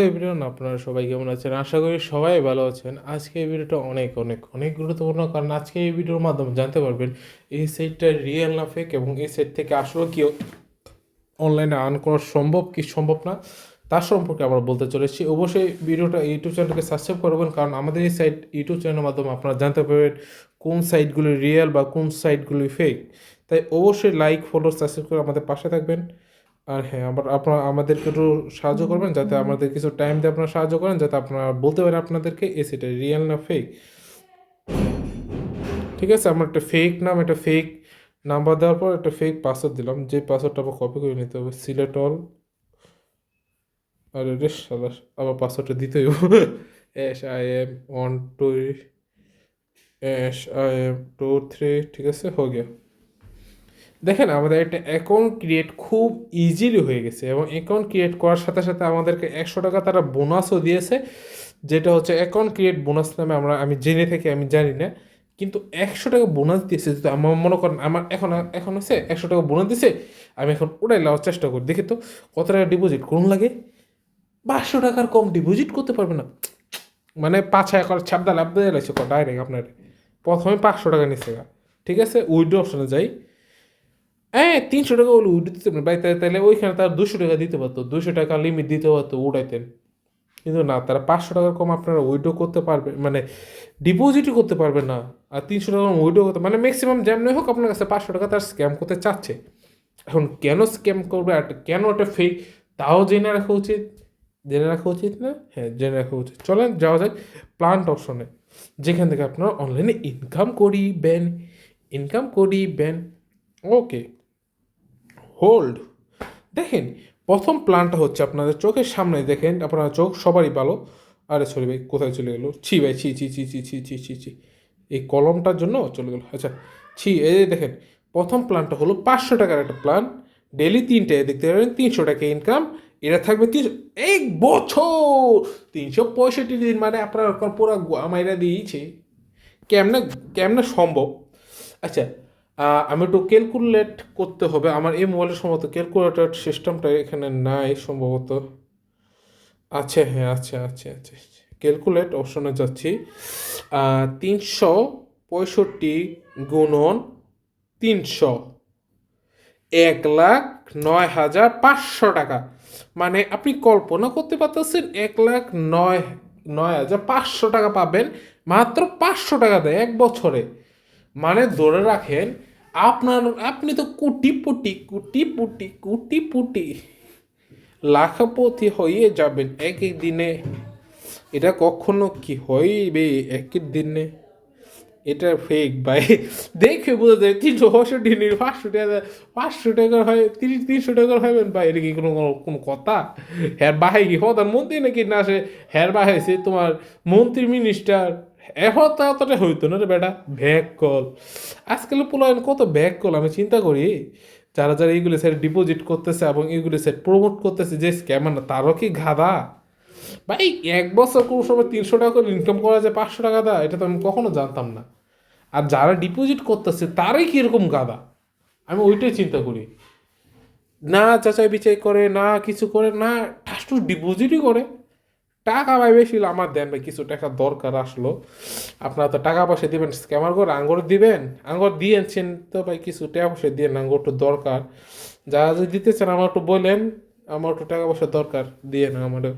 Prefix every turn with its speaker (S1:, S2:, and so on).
S1: এই ভিডিও না আপনারা সবাই কেমন আছেন? আশা করি সবাই ভালো আছেন। আজকে এই ভিডিওটা অনেক অনেক অনেক গুরুত্বপূর্ণ, কারণ আজকে এই ভিডিওর মাধ্যমে জানতে পারবেন এই সাইটটা রিয়েল না ফেক, এবং এই সাইট থেকে আসলে কি অনলাইনে আর্ন করা সম্ভব কি সম্ভব না তার সম্পর্কে আমরা বলতে চলেছি। অবশ্যই ভিডিওটা ইউটিউব চ্যানেলটাকে সাবস্ক্রাইব করবেন, কারণ আমাদের এই সাইট ইউটিউব চ্যানেলের মাধ্যমে আপনারা জানতে পারবেন কোন সাইটগুলি রিয়েল বা কোন সাইটগুলি ফেক। তাই অবশ্যই লাইক, ফলো, সাবস্ক্রাইব করে আমাদের পাশে থাকবেন। আর হ্যাঁ, আপনারা আমাদেরকে একটু সাহায্য করবেন, যাতে আমাদের কিছু টাইম দিয়ে আপনারা সাহায্য করেন, যাতে আপনারা বলতে পারেন আপনাদেরকে এই সেটা রিয়েল না ফেক। ঠিক আছে, আমরা একটা ফেক নাম, একটা ফেক নাম্বার দেওয়ার পর একটা ফেক পাসওয়ার্ড দিলাম, যে পাসওয়ার্ডটা আবার কপি করে নিতে হবে। Select all. আরে রে শালা, আবার পাসওয়ার্ডটা দিতে হবে। SIM 1 2 SIM 2 3। ঠিক আছে, হয়ে গিয়া। দেখেন, আমাদের একটা অ্যাকাউন্ট ক্রিয়েট খুব ইজিলি হয়ে গেছে, এবং অ্যাকাউন্ট ক্রিয়েট করার সাথে সাথে আমাদেরকে 100 টাকা তারা বোনাসও দিয়েছে, যেটা হচ্ছে অ্যাকাউন্ট ক্রিয়েট বোনাস নামে। আমি জেনে থাকি, আমি জানি না, কিন্তু 100 টাকা বোনাস দিয়েছে। যদি আমার মনে করেন আমার এখন হচ্ছে 100 টাকা বোনাস দিছে, আমি এখন ওটাই নেওয়ার চেষ্টা করি। দেখি তো কত টাকা ডিপোজিট করুন লাগে। 500 টাকার কম ডিপোজিট করতে পারবে না, মানে 5 হাজার করে ছাপদা লাভ দিয়ে লাগছে ডাইরেক্ট আপনার। প্রথমে 500 টাকা নিচ্ছে। ঠিক আছে, উইড্রো অপশনে যাই। হ্যাঁ, 300 টাকা হলে উইড্রো দিতে পারেন ভাই। তাহলে ওইখানে তার 200 টাকা দিতে পারতো, 200 টাকা লিমিট দিতে পারতো, উঠাইতেন। কিন্তু না, তারা 500 টাকার কম আপনারা উইড্রো করতে পারবে, মানে ডিপোজিটই করতে পারবে না। আর 300 টাকা উইড্রো করতে, মানে ম্যাক্সিমাম যেমনি হোক আপনার কাছে 500 টাকা তার স্ক্যাম করতে চাচ্ছে। এখন কেন স্ক্যাম করবে আর কেন ওটা ফেক, তাও জেনে রাখা উচিত। জেনে রাখা উচিত না? হ্যাঁ, জেনে রাখা উচিত। চলেন যাওয়া যাক প্লান্ট অপশনে, যেখান থেকে আপনারা অনলাইনে ইনকাম করিবেন। ওকে, হোল্ড। দেখেন, প্রথম প্ল্যানটা হচ্ছে আপনাদের চোখের সামনে। দেখেন, আপনার চোখ সবারই ভালো। আরে সরি ভাই, কোথায় চলে গেলো? ছি ভাই, ছি ছি ছি ছি ছি ছি ছি ছি, এই কলমটার জন্য চলে গেলো। আচ্ছা, ছি। এই যে দেখেন, প্রথম প্ল্যানটা হলো 500 টাকার একটা প্ল্যান। ডেলি 3টে দেখতে পারেন, 300 টাকা ইনকাম। এটা থাকবে 1 বছর, 365 দিন, মানে আপনার পুরো মাইরা দিয়েছে। কেমনে কেমনে সম্ভব? আচ্ছা, আমি একটু ক্যালকুলেট করতে হবে। আমার এই মোবাইলের সম্ভবত ক্যালকুলেটর সিস্টেমটা এখানে নাই সম্ভবত। আচ্ছা, হ্যাঁ, আচ্ছা আচ্ছা আচ্ছা, ক্যালকুলেট অপশনে যাচ্ছি। 365 গুণন 300, 1,09,500 টাকা। মানে আপনি কল্পনা করতে পারতেছেন, 1,09,9,500 টাকা পাবেন মাত্র 500 টাকা দেয় 1 বছরে। মানে ধরে রাখেন, আপনি তো কোটিপতি কোটিপতি কোটিপতি, লাখপতি হয়ে যাবেন এক এক দিনে। এটা কখনো কি হইবে এক এক দিনে? এটা ফেক ভাই। দেখে বোঝা যায় 365 500 টাকা। 500 টাকার হয় 300 টাকার হবেন ভাই, এটা কি কোনো কোনো কথা? হ্যার বাহাই কি প্রধানমন্ত্রী নাকি? না, সে হ্যার বাহাইছে তোমার মন্ত্রী, মিনিস্টার। এখন তা অতটা হইতো না রে বেটা। ব্যাক কল, আজকাল পোলায়ন কত ব্যাক কল। আমি চিন্তা করি, যারা যারা এইগুলি সেট ডিপোজিট করতেছে এবং এইগুলি সেট প্রমোট করতেছে, যে স্ক্যামার না, তারও কি গাধা ভাই? 1 বছর কোনো সময় 300 টাকা করে ইনকাম করা যায় 500 টাকা দা, এটা তো আমি কখনো জানতাম না। আর যারা ডিপোজিট করতেছে তারাই কীরকম গাদা, আমি ওইটাই চিন্তা করি। না যাচাই বিচাই করে, না কিছু করে, না ঠাসটু ডিপোজিটই করে। টাকা ভাই বেশি হলে আমার দেন ভাই, কিছু টাকা দরকার আসলো। আপনারা তো টাকা পয়সা দিবেন স্ক্যামার করে, আঙ্গুর দিবেন, আঙ্গুর দিয়েছেন তো ভাই, কিছু টাকা পয়সা দিয়ে আঙ্গুর একটু দরকার। যারা যদি দিতে চান আমার একটু বলেন, আমার একটু টাকা পয়সা দরকার, দিয়ে না আমাদের।